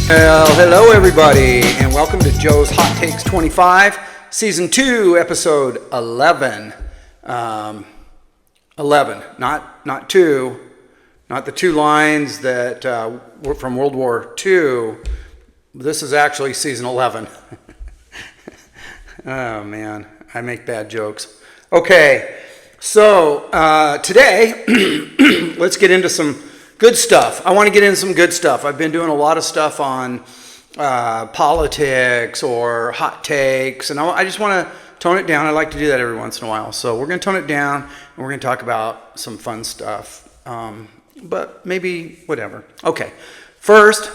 Well, hello everybody, and welcome to Joe's Hot Takes 25, Season 2, Episode 11. 11, not 2, not the two lines that were from World War II. This is actually Season 11. Oh man, I make bad jokes. Okay, so today, let's get into some good stuff. I want to get into some good stuff. I've been doing a lot of stuff on politics or hot takes, and I just want to tone it down. I like to do that every once in a while. So we're going to tone it down, and we're going to talk about some fun stuff, but maybe whatever. Okay, first,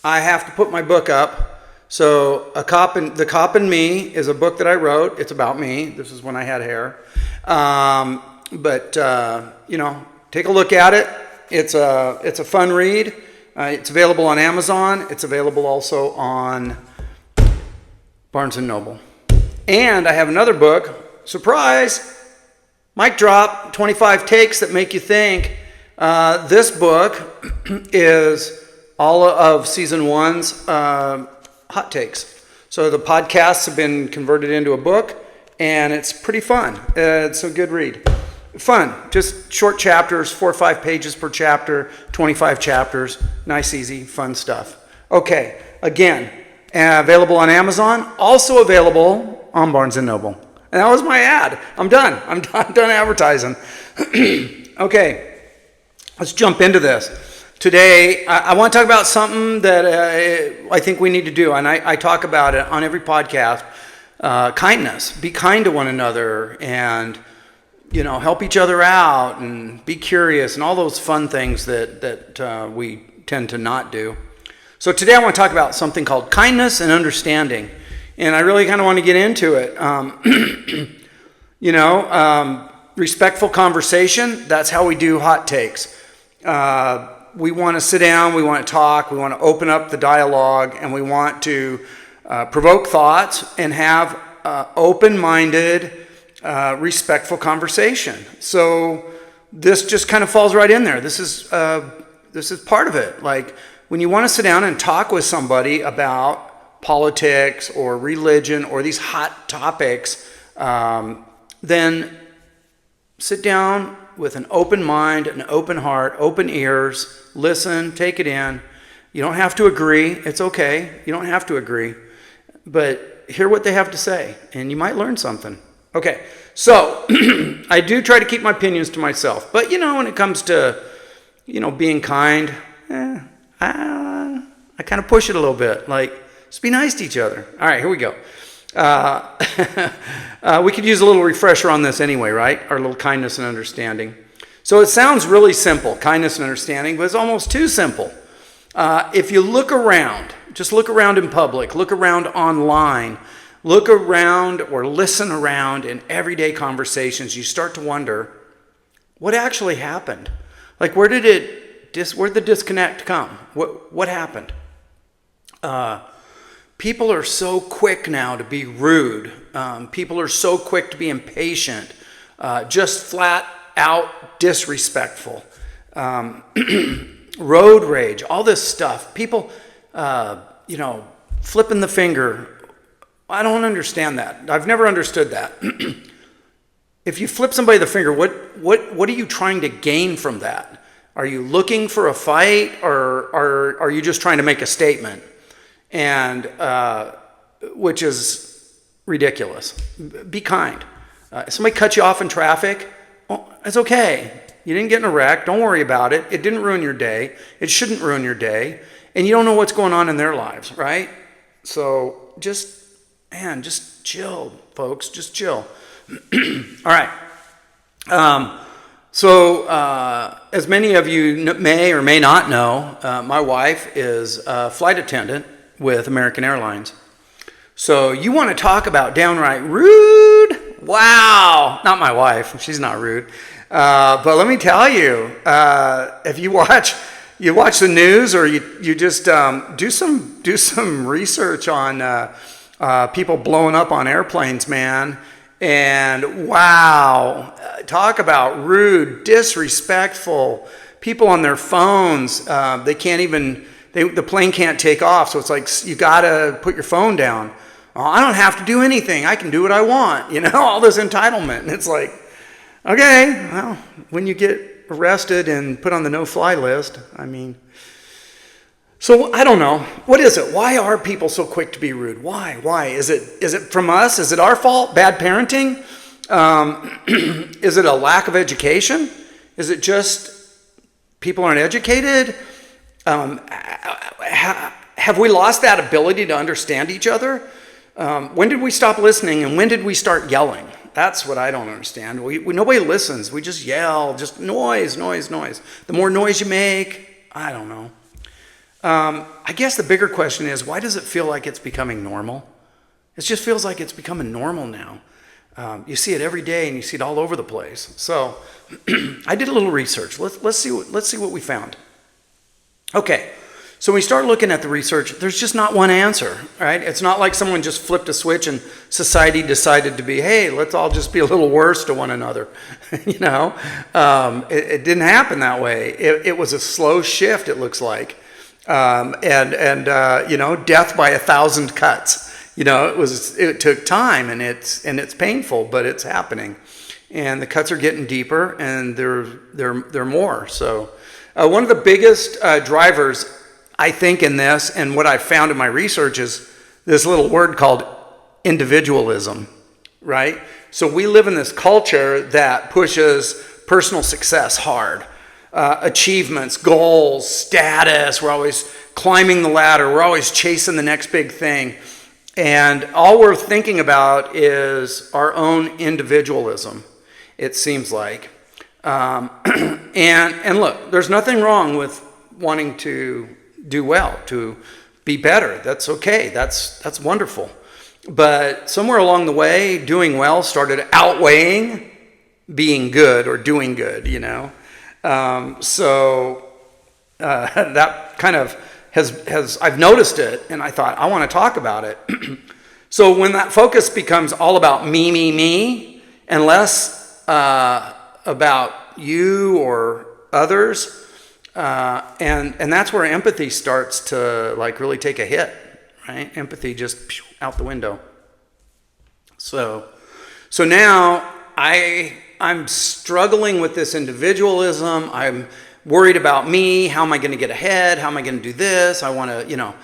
I have to put my book up. So The Cop and Me is a book that I wrote. It's about me. This is when I had hair. Take a look at it. It's a fun read. It's available on Amazon. It's available also on Barnes & Noble. And I have another book. Surprise! Mic drop, 25 takes that make you think. This book is all of Season 1's hot takes. So the podcasts have been converted into a book, and it's pretty fun. It's a good read. Fun, just short chapters, 4 or 5 pages per chapter, 25 chapters, nice, easy, fun stuff. Okay, again, available on Amazon, also available on Barnes & Noble. And that was my ad. I'm done. I'm done advertising. Okay, let's jump into this. Today, I want to talk about something that I think we need to do, and I talk about it on every podcast, kindness. Be kind to one another, and help each other out, and be curious, and all those fun things that we tend to not do. So today I want to talk about something called kindness and understanding, and I really kind of want to get into it. Respectful conversation, that's how we do hot takes. We want to sit down, we want to talk, we want to open up the dialogue, and we want to provoke thoughts and have open-minded, respectful conversation. So this just kind of falls right in there. This is part of it. Like when you want to sit down and talk with somebody about politics or religion or these hot topics, then sit down with an open mind, an open heart, open ears, listen, take it in. You don't have to agree. It's okay. You don't have to agree. But hear what they have to say, and you might learn something. Okay, so I do try to keep my opinions to myself. But, when it comes to, being kind, I kind of push it a little bit. Like, just be nice to each other. All right, here we go. We could use a little refresher on this anyway, right? Our little kindness and understanding. So it sounds really simple, kindness and understanding, but it's almost too simple. If you look around, just look around in public, look around online, look around or listen around in everyday conversations, you start to wonder, what actually happened? Like, where'd the disconnect come? What happened? People are so quick now to be rude. People are so quick to be impatient, just flat out disrespectful. Road rage, all this stuff. People, flipping the finger. I don't understand that. I've never understood that. If you flip somebody the finger, what are you trying to gain from that? Are you looking for a fight, or are you just trying to make a statement? And which is ridiculous. Be kind. If somebody cuts you off in traffic, it's okay. You didn't get in a wreck. Don't worry about it. It didn't ruin your day. It shouldn't ruin your day. And you don't know what's going on in their lives, right? So just chill, folks. Just chill. All right. As many of you may or may not know, my wife is a flight attendant with American Airlines. So you want to talk about downright rude? Wow. Not my wife. She's not rude. But let me tell you, if you watch the news, or you just do some research on people blowing up on airplanes, man. And wow, talk about rude, disrespectful. People on their phones, they can't even the plane can't take off. So it's like, you got to put your phone down. Oh, I don't have to do anything. I can do what I want. All this entitlement. And it's like, okay, well, when you get arrested and put on the no-fly list, so I don't know. What is it? Why are people so quick to be rude? Why? Is it from us? Is it our fault? Bad parenting? Is it a lack of education? Is it just people aren't educated? Have we lost that ability to understand each other? When did we stop listening, and when did we start yelling? That's what I don't understand. Nobody listens. We just yell, just noise. The more noise you make, I don't know. I guess the bigger question is, why does it feel like it's becoming normal? It just feels like it's becoming normal now. You see it every day, and you see it all over the place. So I did a little research. Let's see what we found. Okay, so we start looking at the research. There's just not one answer, right? It's not like someone just flipped a switch and society decided to be, hey, let's all just be a little worse to one another. It didn't happen that way. It was a slow shift, it looks like. Death by 1,000 cuts. It took time, and it's painful, but it's happening, and the cuts are getting deeper, and they're more. So, one of the biggest drivers, I think, in this, and what I found in my research, is this little word called individualism, right? So we live in this culture that pushes personal success hard. Achievements, goals, status. We're always climbing the ladder. We're always chasing the next big thing. And all we're thinking about is our own individualism, it seems like. And look, there's nothing wrong with wanting to do well, to be better. That's okay. That's wonderful. But somewhere along the way, doing well started outweighing being good or doing good, that kind of has I've noticed it, and I thought I want to talk about it. So when that focus becomes all about me, and less about you or others, and that's where empathy starts to really take a hit, right? Empathy just out the window. So now I'm struggling with this individualism. I'm worried about me. How am I going to get ahead? How am I going to do this? I want to,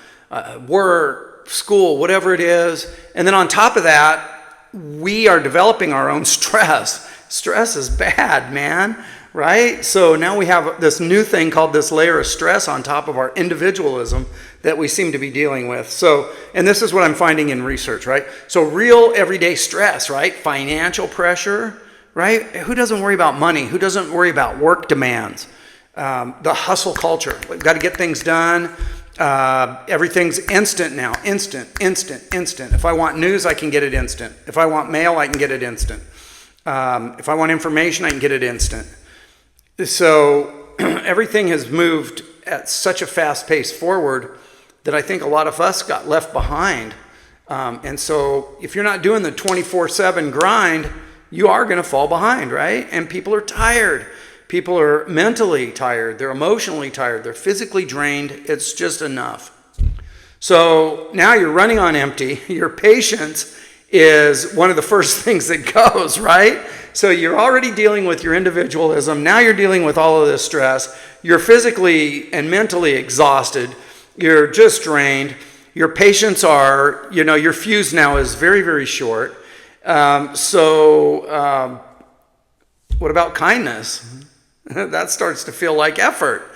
work, school, whatever it is. And then on top of that, we are developing our own stress. Stress is bad, man, right? So now we have this new thing called this layer of stress on top of our individualism that we seem to be dealing with. So, and this is what I'm finding in research, right? So real everyday stress, right? Financial pressure, right? Who doesn't worry about money? Who doesn't worry about work demands? The hustle culture. We've got to get things done. Everything's instant now. Instant. If I want news, I can get it instant. If I want mail, I can get it instant. If I want information, I can get it instant. So everything has moved at such a fast pace forward that I think a lot of us got left behind. And so if you're not doing the 24/7 grind, you are going to fall behind, right? And people are tired. People are mentally tired. They're emotionally tired. They're physically drained. It's just enough. So now you're running on empty. Your patience is one of the first things that goes, right? So you're already dealing with your individualism. Now you're dealing with all of this stress. You're physically and mentally exhausted. You're just drained. Your patience are, your fuse now is very, very short. What about kindness? That starts to feel like effort.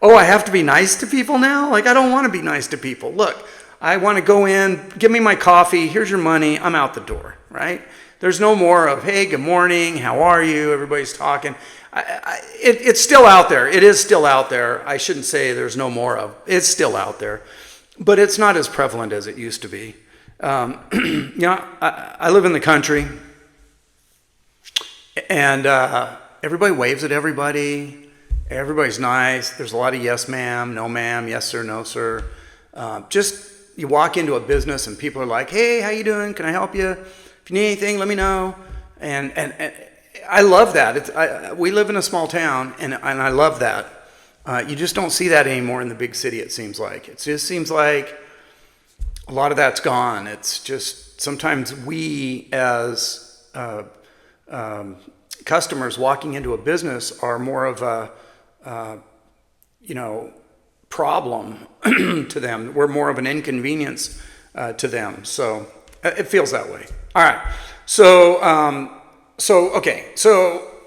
Oh, I have to be nice to people now? I don't want to be nice to people. Look, I want to go in, give me my coffee, here's your money, I'm out the door, right? There's no more of, hey, good morning, how are you? Everybody's talking. It's still out there. It is still out there. I shouldn't say there's no more of. It's still out there. But it's not as prevalent as it used to be. I live in the country, and everybody waves at everybody. Everybody's nice. There's a lot of yes, ma'am, no, ma'am, yes, sir, no, sir. Just you walk into a business and people are like, hey, how you doing? Can I help you? If you need anything, let me know. And I love that. We live in a small town, and I love that. You just don't see that anymore in the big city, it seems like. It just seems like a lot of that's gone. It's just sometimes we as customers walking into a business are more of a, problem to them. We're more of an inconvenience to them. So it feels that way. All right. So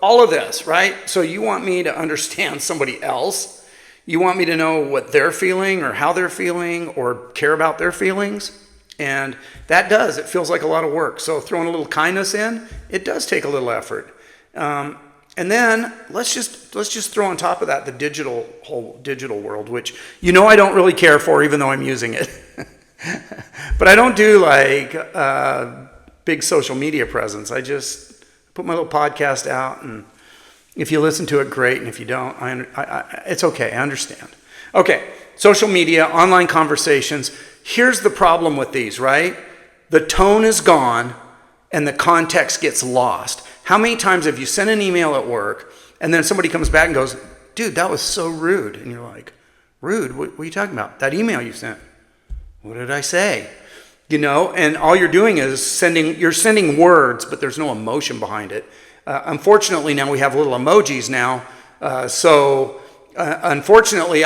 all of this, right? So you want me to understand somebody else. You want me to know what they're feeling or how they're feeling or care about their feelings. And it feels like a lot of work. So throwing a little kindness in, it does take a little effort. And then let's just throw on top of that the whole digital world, which I don't really care for, even though I'm using it. But I don't do like big social media presence. I just put my little podcast out, and if you listen to it, great. And if you don't, it's okay. I understand. Okay, social media, online conversations. Here's the problem with these, right? The tone is gone, and the context gets lost. How many times have you sent an email at work, and then somebody comes back and goes, dude, that was so rude. And you're like, rude? What are you talking about? That email you sent. What did I say? And all you're doing is sending words, but there's no emotion behind it. Unfortunately, now we have little emojis now. Unfortunately,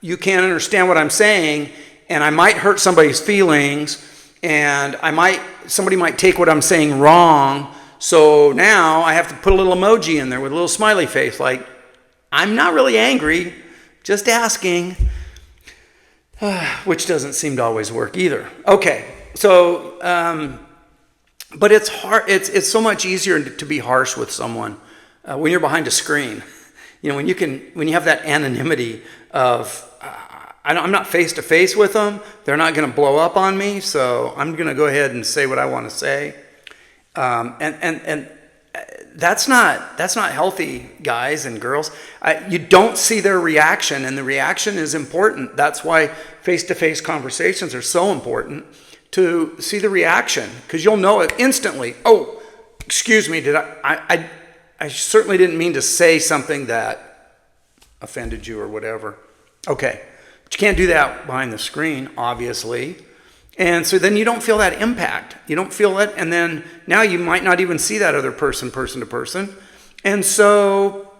you can't understand what I'm saying, and I might hurt somebody's feelings, and somebody might take what I'm saying wrong. So now I have to put a little emoji in there with a little smiley face, like, I'm not really angry, just asking, which doesn't seem to always work either. Okay, so, but it's hard. It's so much easier to be harsh with someone when you're behind a screen. When you have that anonymity of, I'm not face to face with them. They're not going to blow up on me, so I'm going to go ahead and say what I want to say. And that's not healthy, guys and girls. You don't see their reaction, and the reaction is important. That's why face-to-face conversations are so important, to see the reaction, because you'll know it instantly. Oh, excuse me, I certainly didn't mean to say something that offended you or whatever. Okay, but you can't do that behind the screen, obviously. And so then you don't feel that impact. You don't feel it, and then now you might not even see that other person to person. And so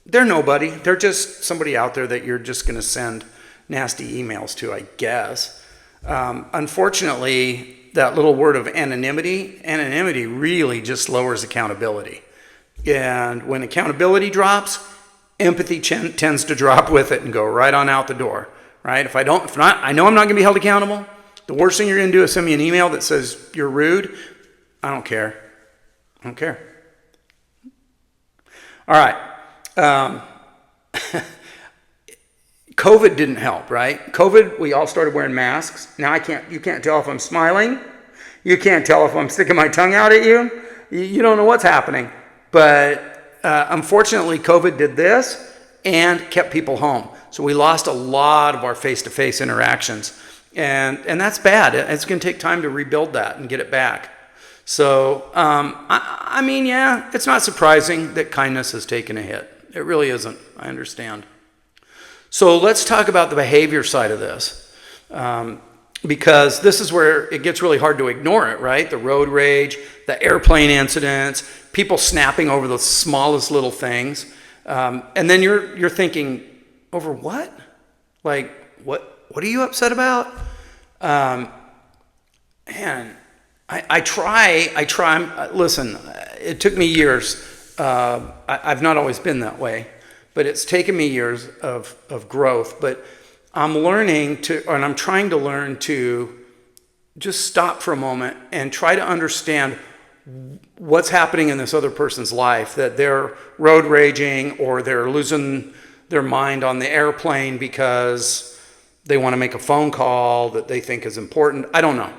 they're nobody. They're just somebody out there that you're just going to send nasty emails to, I guess. Unfortunately, that little word of anonymity really just lowers accountability. And when accountability drops, empathy tends to drop with it and go right on out the door, right? If not, I know I'm not going to be held accountable. The worst thing you're going to do is send me an email that says you're rude. I don't care. All right. COVID didn't help, right? COVID, we all started wearing masks. Now you can't tell if I'm smiling. You can't tell if I'm sticking my tongue out at you. You don't know what's happening. But unfortunately, COVID did this and kept people home. So we lost a lot of our face-to-face interactions. And that's bad. It's going to take time to rebuild that and get it back. So, yeah, it's not surprising that kindness has taken a hit. It really isn't. I understand. So let's talk about the behavior side of this. Because this is where it gets really hard to ignore it, right? The road rage, the airplane incidents, people snapping over the smallest little things. And then you're thinking, over what? Like, what are you upset about? Man, I try. Listen, it took me years. I've not always been that way, but it's taken me years of growth. But I'm trying to learn to just stop for a moment and try to understand what's happening in this other person's life, that they're road raging or they're losing their mind on the airplane because they want to make a phone call that they think is important. I don't know.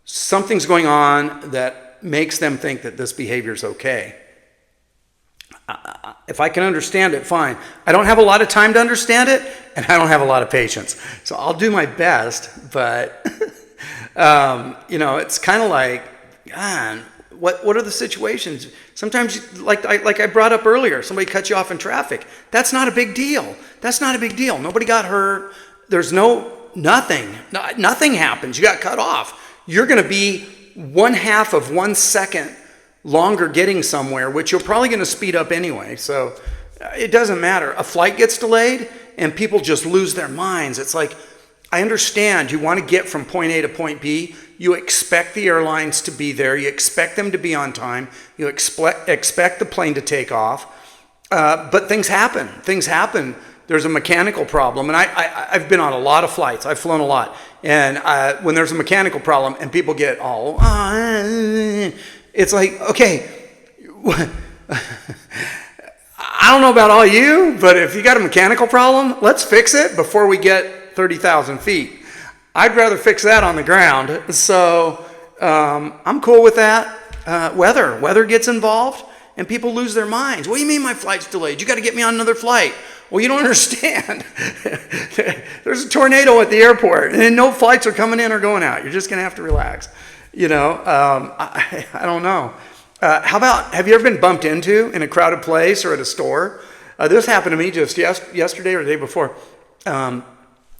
Something's going on that makes them think that this behavior is okay. If I can understand it, fine. I don't have a lot of time to understand it, and I don't have a lot of patience. So I'll do my best, but, it's kind of like, God, What are the situations? Sometimes, like I brought up earlier, somebody cuts you off in traffic. That's not a big deal. That's not a big deal. Nobody got hurt. There's nothing. Nothing happens. You got cut off. You're going to be 1/2 of 1 second longer getting somewhere, which you're probably going to speed up anyway. So it doesn't matter. A flight gets delayed and people just lose their minds. It's like, I understand you want to get from point A to point B. You expect the airlines to be there. You expect them to be on time. You expect the plane to take off. But things happen. Things happen. There's a mechanical problem. And I've been on a lot of flights. I've flown a lot. And when there's a mechanical problem and people get all, it's like, okay, I don't know about all you, but if you got a mechanical problem, let's fix it before we get 30,000 feet. I'd rather fix that on the ground. So I'm cool with that. Weather gets involved and people lose their minds. What do you mean my flight's delayed? You got to get me on another flight. Well, you don't understand. There's a tornado at the airport and no flights are coming in or going out. You're just going to have to relax. I don't know. How about, have you ever been bumped into in a crowded place or at a store? This happened to me just yesterday or the day before. I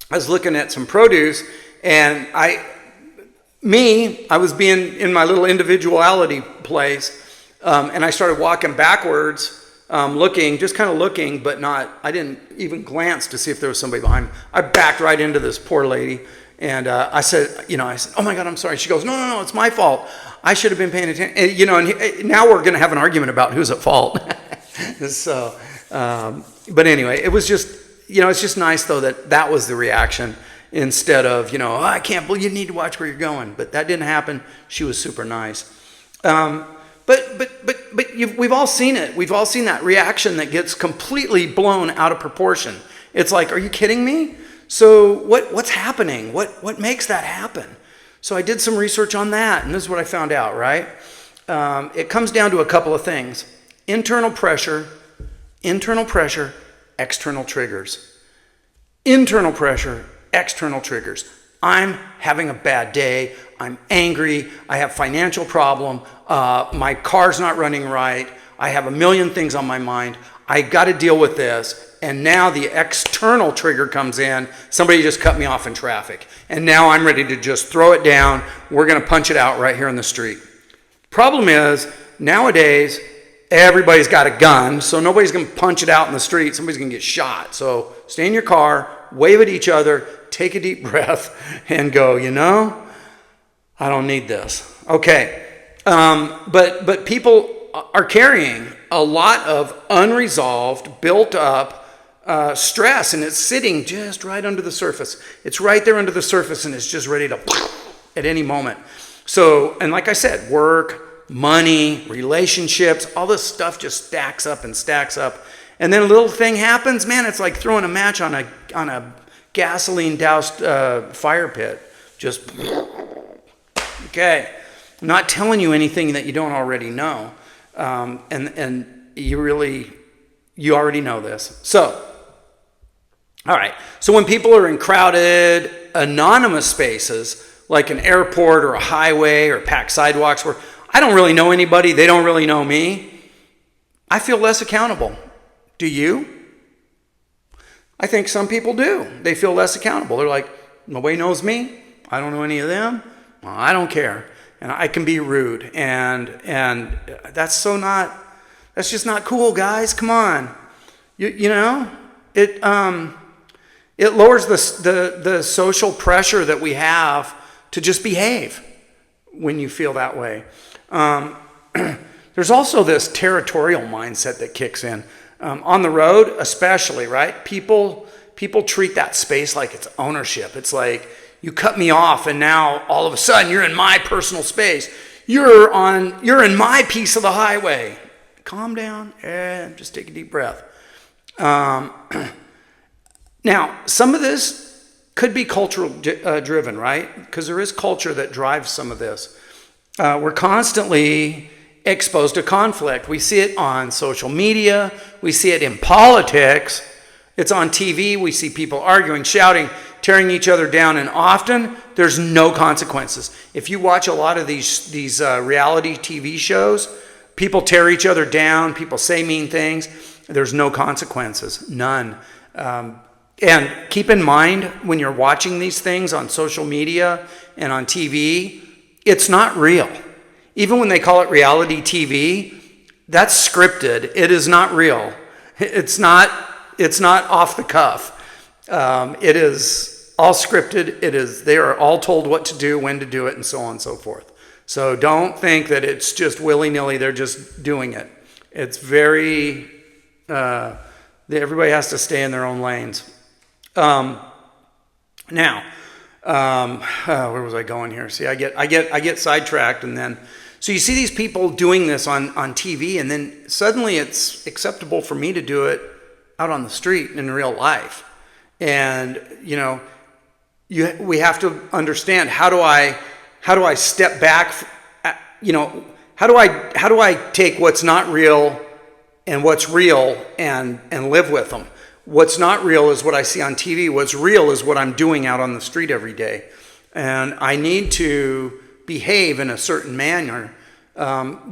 was looking at some produce and I was being in my little individuality place, and I started walking backwards, just kind of looking, but I didn't even glance to see if there was somebody behind me. I backed right into this poor lady, and I said, oh my God, I'm sorry. She goes, no, it's my fault. I should have been paying attention. And now we're going to have an argument about who's at fault. So, but anyway, it was just, it's just nice though that was the reaction instead of, I can't believe you need to watch where you're going. But that didn't happen. She was super nice. But we've all seen it. We've all seen that reaction that gets completely blown out of proportion. It's like, are you kidding me? So what's happening? What makes that happen? So I did some research on that, and this is what I found out, right? It comes down to a couple of things. Internal pressure, external triggers. Internal pressure, external triggers. I'm having a bad day. I'm angry. I have financial problem. My car's not running right. I have a million things on my mind. I got to deal with this. And now the external trigger comes in. Somebody just cut me off in traffic. And now I'm ready to just throw it down. We're going to punch it out right here in the street. Problem is, nowadays, everybody's got a gun, so nobody's going to punch it out in the street. Somebody's going to get shot. So stay in your car, wave at each other, take a deep breath, and go, I don't need this. Okay. But people are carrying a lot of unresolved, built up stress, and it's sitting just right under the surface. It's right there under the surface, and it's just ready to at any moment. So, and like I said, work, money, relationships, all this stuff just stacks up and stacks up. And then a little thing happens, man, it's like throwing a match on a gasoline doused fire pit. Just, okay. I'm not telling you anything that you don't already know. And you already know this. So, all right. So when people are in crowded, anonymous spaces, like an airport or a highway or packed sidewalks where I don't really know anybody, they don't really know me, I feel less accountable. Do you? I think some people do. They feel less accountable. They're like, nobody knows me. I don't know any of them. Well, I don't care. And I can be rude. And that's just not cool, guys. Come on. It lowers the social pressure that we have to just behave when you feel that way. There's also this territorial mindset that kicks in. On the road, especially, right? People treat that space like it's ownership. It's like, you cut me off and now all of a sudden you're in my personal space. You're in my piece of the highway. Calm down and just take a deep breath. Now, some of this could be cultural driven, right? Because there is culture that drives some of this. We're constantly exposed to conflict. We see it on social media. We see it in politics. It's on TV. We see people arguing, shouting, tearing each other down, and often there's no consequences. If you watch a lot of these reality TV shows, people tear each other down, people say mean things. There's no consequences, none. And keep in mind when you're watching these things on social media and on TV, it's not real. Even when they call it reality TV, that's scripted. It is not real. It's not off the cuff. It is all scripted. They are all told what to do, when to do it, and so on and so forth. So don't think that it's just willy-nilly, they're just doing it. It's very, everybody has to stay in their own lanes. Now, where was I going here? See, I get sidetracked, and then, so you see these people doing this on TV, and then suddenly it's acceptable for me to do it out on the street in real life. And, we have to understand, how do I step back? How do I take what's not real and what's real and live with them? What's not real is what I see on TV. What's real is what I'm doing out on the street every day. And I need to behave in a certain manner,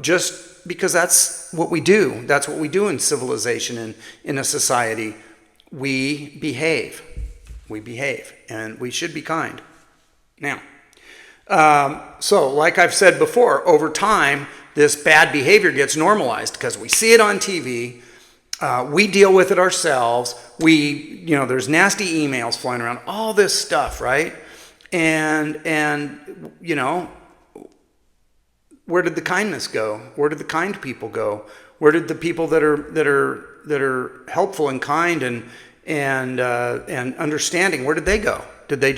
just because that's what we do. That's what we do in civilization and in a society. We behave. And we should be kind. Now, so like I've said before, over time, this bad behavior gets normalized because we see it on TV. We deal with it ourselves. There's nasty emails flying around, all this stuff, right? And where did the kindness go? Where did the kind people go? Where did the people that are helpful and kind and understanding, where did they go? Did they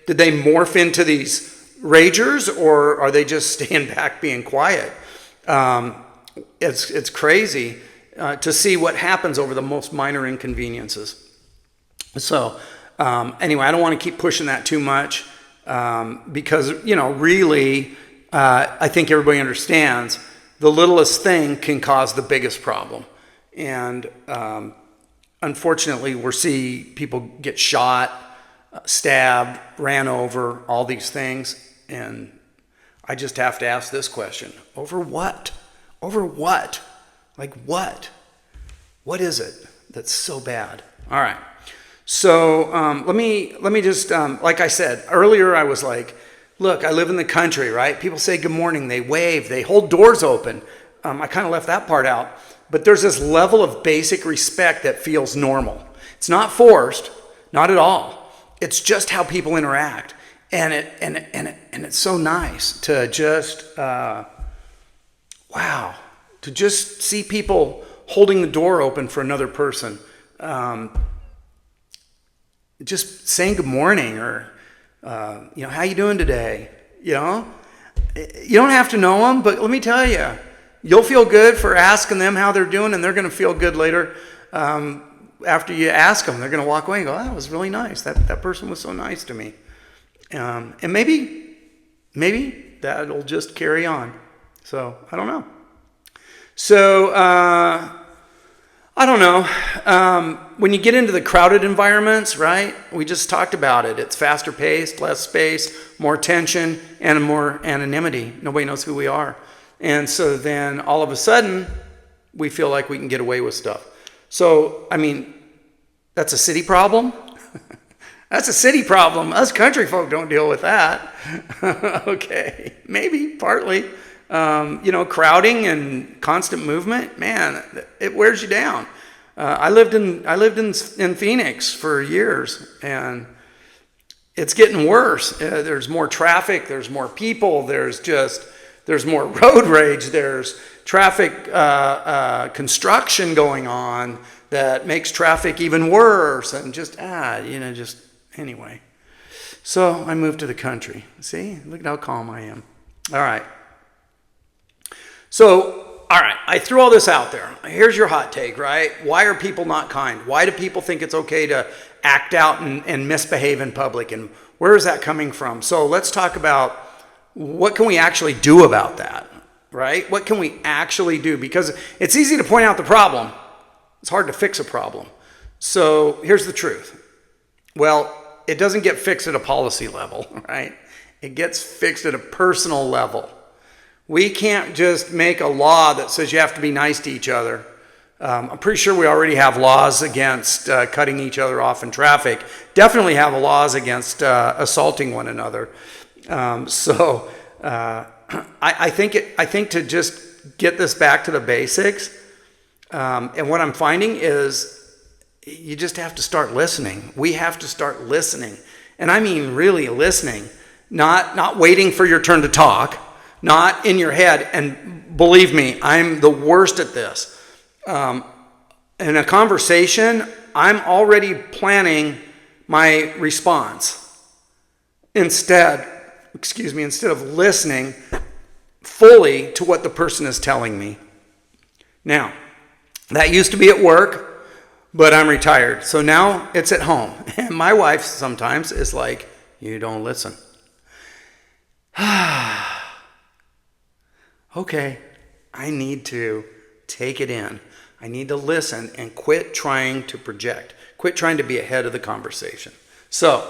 morph into these ragers, or are they just staying back being quiet? It's crazy to see what happens over the most minor inconveniences. So anyway, I don't want to keep pushing that too much, because really I think everybody understands the littlest thing can cause the biggest problem. And unfortunately, we're seeing people get shot, stabbed, ran over, all these things. And I just have to ask this question: over what? Over what? Like what? What is it that's so bad? All right. So let me just, like I said earlier, I was like, look, I live in the country, right? People say good morning, they wave, they hold doors open. I kind of left that part out. But there's this level of basic respect that feels normal. It's not forced, not at all. It's just how people interact. And it's so nice to just, to just see people holding the door open for another person. Just saying good morning, or, how you doing today? You don't have to know them, but let me tell you, you'll feel good for asking them how they're doing, and they're going to feel good later. After you ask them, they're going to walk away and go, that was really nice. That person was so nice to me. And maybe that'll just carry on. So, I don't know. So, I don't know. When you get into the crowded environments, right? We just talked about it. It's faster paced, less space, more tension, and more anonymity. Nobody knows who we are. And so then all of a sudden, we feel like we can get away with stuff. So, that's a city problem. That's a city problem. Us country folk don't deal with that. Okay, maybe partly. Crowding and constant movement, man, it wears you down. I lived in Phoenix for years, and it's getting worse. There's more traffic. There's more people. There's more road rage. There's traffic construction going on that makes traffic even worse. And anyway. So I moved to the country. See, look at how calm I am. All right. So, all right, I threw all this out there. Here's your hot take, right? Why are people not kind? Why do people think it's okay to act out and misbehave in public? And where is that coming from? So let's talk about what can we actually do about that, right? What can we actually do? Because it's easy to point out the problem. It's hard to fix a problem. So here's the truth. Well, it doesn't get fixed at a policy level, right? It gets fixed at a personal level. We can't just make a law that says you have to be nice to each other. I'm pretty sure we already have laws against cutting each other off in traffic. Definitely have laws against assaulting one another. I think to just get this back to the basics, and what I'm finding is you just have to start listening. We have to start listening. And I mean really listening, not waiting for your turn to talk, not in your head. And believe me, I'm the worst at this. In a conversation, I'm already planning my response. Instead of listening fully to what the person is telling me. Now, that used to be at work, but I'm retired. So now it's at home. And my wife sometimes is like, you don't listen. Okay, I need to take it in. I need to listen and quit trying to project. Quit trying to be ahead of the conversation. So,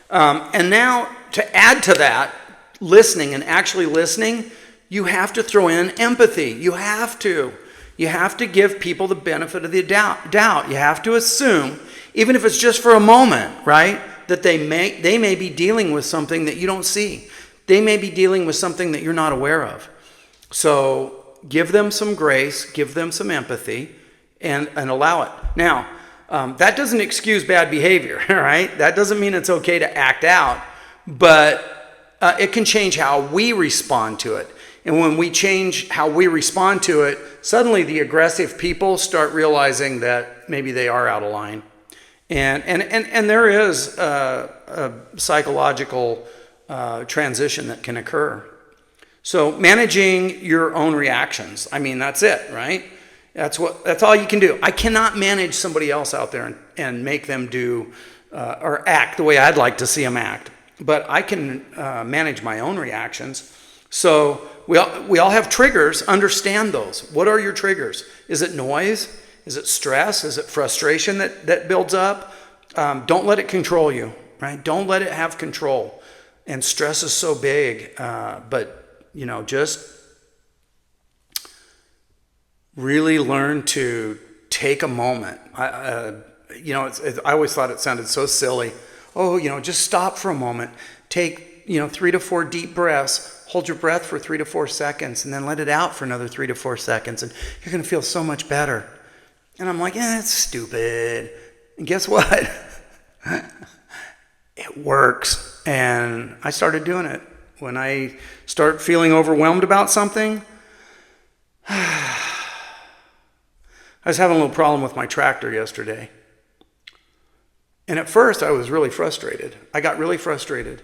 and now to add to that, listening and actually listening, you have to throw in empathy. You have to give people the benefit of the doubt. You have to assume, even if it's just for a moment, right, that they may be dealing with something that you don't see. They may be dealing with something that you're not aware of. So give them some grace, give them some empathy, and allow it. Now, that doesn't excuse bad behavior, right? That doesn't mean it's okay to act out, but it can change how we respond to it. And when we change how we respond to it, suddenly the aggressive people start realizing that maybe they are out of line. And there is a psychological transition that can occur. So managing your own reactions, I mean, that's it, right? That's all you can do. I cannot manage somebody else out there and make them do or act the way I'd like to see them act. But I can manage my own reactions. So we all have triggers. Understand those. What are your triggers? Is it noise? Is it stress? Is it frustration that builds up? Don't let it control you, right? Don't let it have control. And stress is so big, but just really learn to take a moment. I always thought it sounded so silly. Oh, just stop for a moment. Take 3 to 4 deep breaths. Hold your breath for 3 to 4 seconds, and then let it out for another 3 to 4 seconds, and you're going to feel so much better. And I'm like, that's stupid. And guess what? It works. And I started doing it. When I start feeling overwhelmed about something, I was having a little problem with my tractor yesterday. And at first I was really frustrated. I got really frustrated.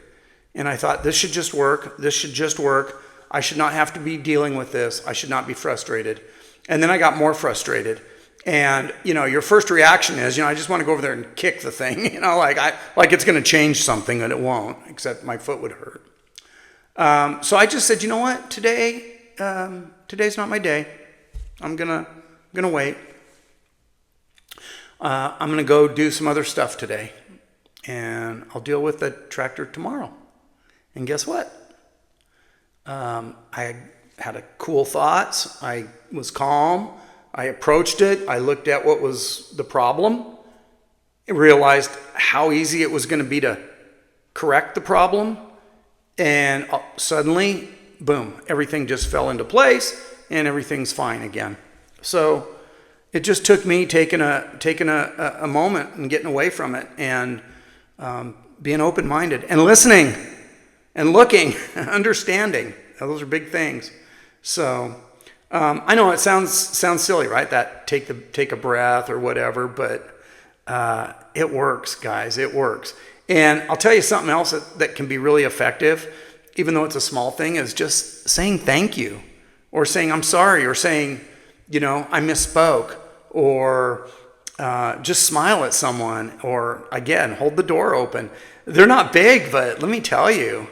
And I thought, this should just work. This should just work. I should not have to be dealing with this. I should not be frustrated. And then I got more frustrated. And, your first reaction is, I just want to go over there and kick the thing, like it's going to change something, and it won't, except my foot would hurt. So I just said, you know what, today's not my day. I'm going to wait. I'm going to go do some other stuff today, and I'll deal with the tractor tomorrow. And guess what? I had cool thoughts. I was calm. I approached it. I looked at what was the problem. I realized how easy it was going to be to correct the problem. And suddenly, boom, everything just fell into place and everything's fine again. So it just took me taking a moment and getting away from it and being open-minded and listening and looking and understanding. Those are big things. So I know it sounds silly, right? That take a breath or whatever, but it works, guys. It works. And I'll tell you something else that can be really effective, even though it's a small thing, is just saying thank you, or saying I'm sorry, or saying, I misspoke, or just smile at someone, or again, hold the door open. They're not big, but let me tell you,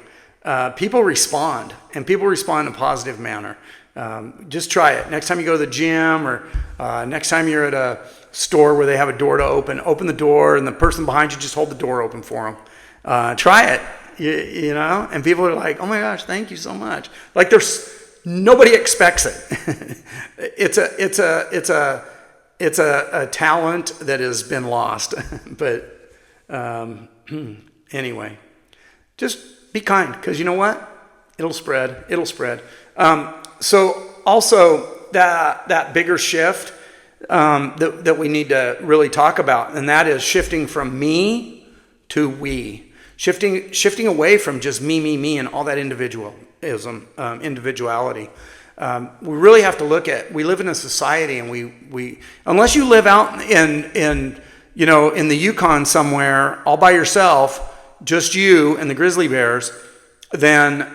people respond, and people respond in a positive manner. Just try it. Next time you go to the gym, or next time you're at store where they have a door to open the door, and the person behind you just hold the door open for them. Try it, you know, and people are like, oh my gosh, thank you so much. Like nobody expects it. It's a talent that has been lost. But anyway, just be kind, because you know what? It'll spread. So also that bigger shift that we need to really talk about, and that is shifting from me to we. Shifting away from just me, and all that individualism, individuality. We really have to look at, we live in a society, and we unless you live out in you know, in the Yukon somewhere all by yourself, just you and the grizzly bears, then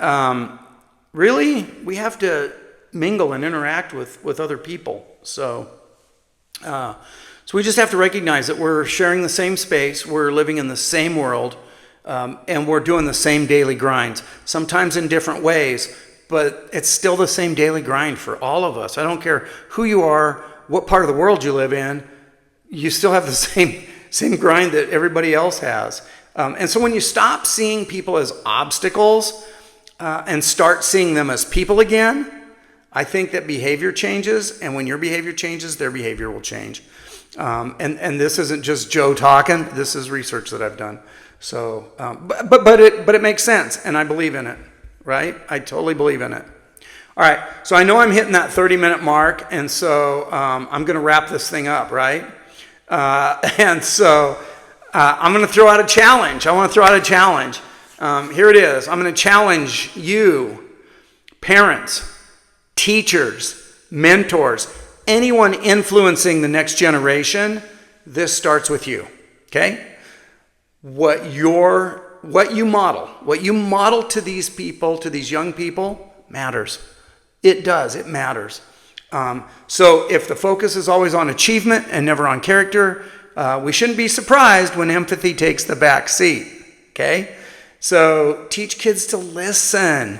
really we have to mingle and interact with other people. So we just have to recognize that we're sharing the same space, we're living in the same world, and we're doing the same daily grinds, sometimes in different ways, but it's still the same daily grind for all of us. I don't care who you are, what part of the world you live in, you still have the same grind that everybody else has. And so when you stop seeing people as obstacles and start seeing them as people again, I think that behavior changes, and when your behavior changes, their behavior will change. And this isn't just Joe talking. This is research that I've done. So, but it makes sense, and I believe in it, right? I totally believe in it. All right, so I know I'm hitting that 30-minute mark, and so I'm going to wrap this thing up, right? And so I'm going to throw out a challenge. I want to throw out a challenge. Here it is. I'm going to challenge you, parents, teachers, mentors, anyone influencing the next generation. This starts with you, okay? What you model to these people, to these young people, matters. It does. It matters. So if the focus is always on achievement and never on character, we shouldn't be surprised when empathy takes the back seat, okay? So teach kids to listen.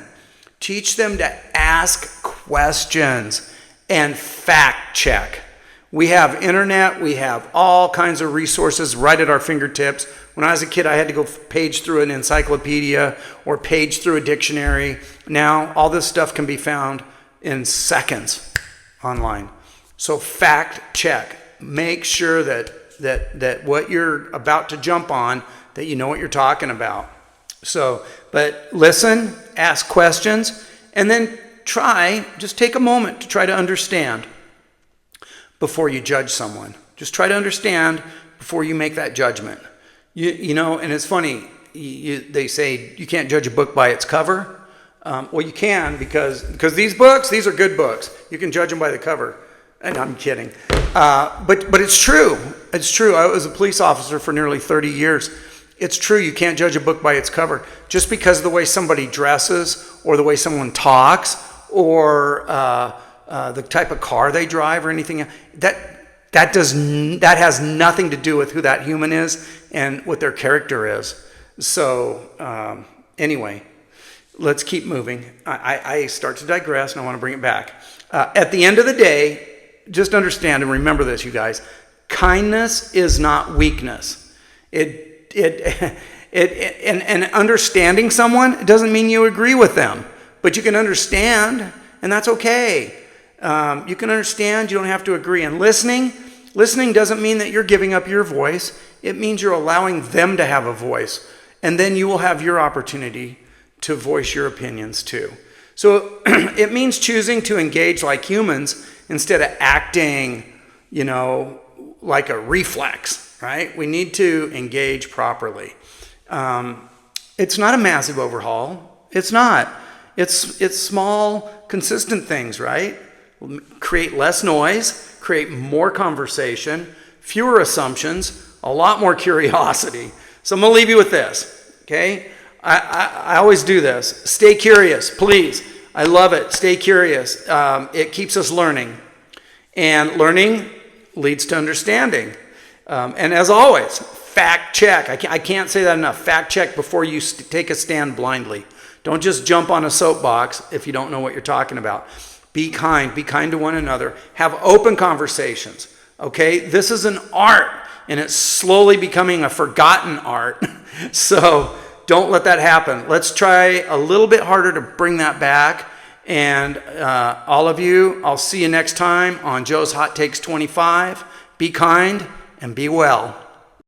Teach them to ask questions and fact check. We have internet. We have all kinds of resources right at our fingertips. When I was a kid, I had to go page through an encyclopedia or page through a dictionary. Now, all this stuff can be found in seconds online. So fact check. Make sure that what you're about to jump on, that you know what you're talking about. So, but listen, ask questions, and then just take a moment to try to understand before you judge someone. Just try to understand before you make that judgment. You know, and it's funny, they say you can't judge a book by its cover. Well, you can, because these are good books. You can judge them by the cover. And I'm kidding. But it's true. It's true. I was a police officer for nearly 30 years. It's true, you can't judge a book by its cover. Just because of the way somebody dresses, or the way someone talks, or the type of car they drive, or anything, that has nothing to do with who that human is and what their character is. So anyway, let's keep moving. I start to digress, and I want to bring it back. At the end of the day, just understand and remember this, you guys. Kindness is not weakness. And understanding someone doesn't mean you agree with them, but you can understand, and that's okay. You can understand, you don't have to agree. And listening doesn't mean that you're giving up your voice. It means you're allowing them to have a voice, and then you will have your opportunity to voice your opinions too. So it means choosing to engage like humans instead of acting, like a reflex, right? We need to engage properly. It's not a massive overhaul. It's not. It's small, consistent things, right? Create less noise, create more conversation, fewer assumptions, a lot more curiosity. So I'm going to leave you with this, okay? I always do this. Stay curious, please. I love it. Stay curious. It keeps us learning. And learning leads to understanding. And as always, fact check. I can't say that enough. Fact check before you take a stand blindly. Don't just jump on a soapbox if you don't know what you're talking about. Be kind. Be kind to one another. Have open conversations. Okay, this is an art, and it's slowly becoming a forgotten art. So don't let that happen. Let's try a little bit harder to bring that back. And all of you, I'll see you next time on Joe's Hot Takes 25. Be kind and be well.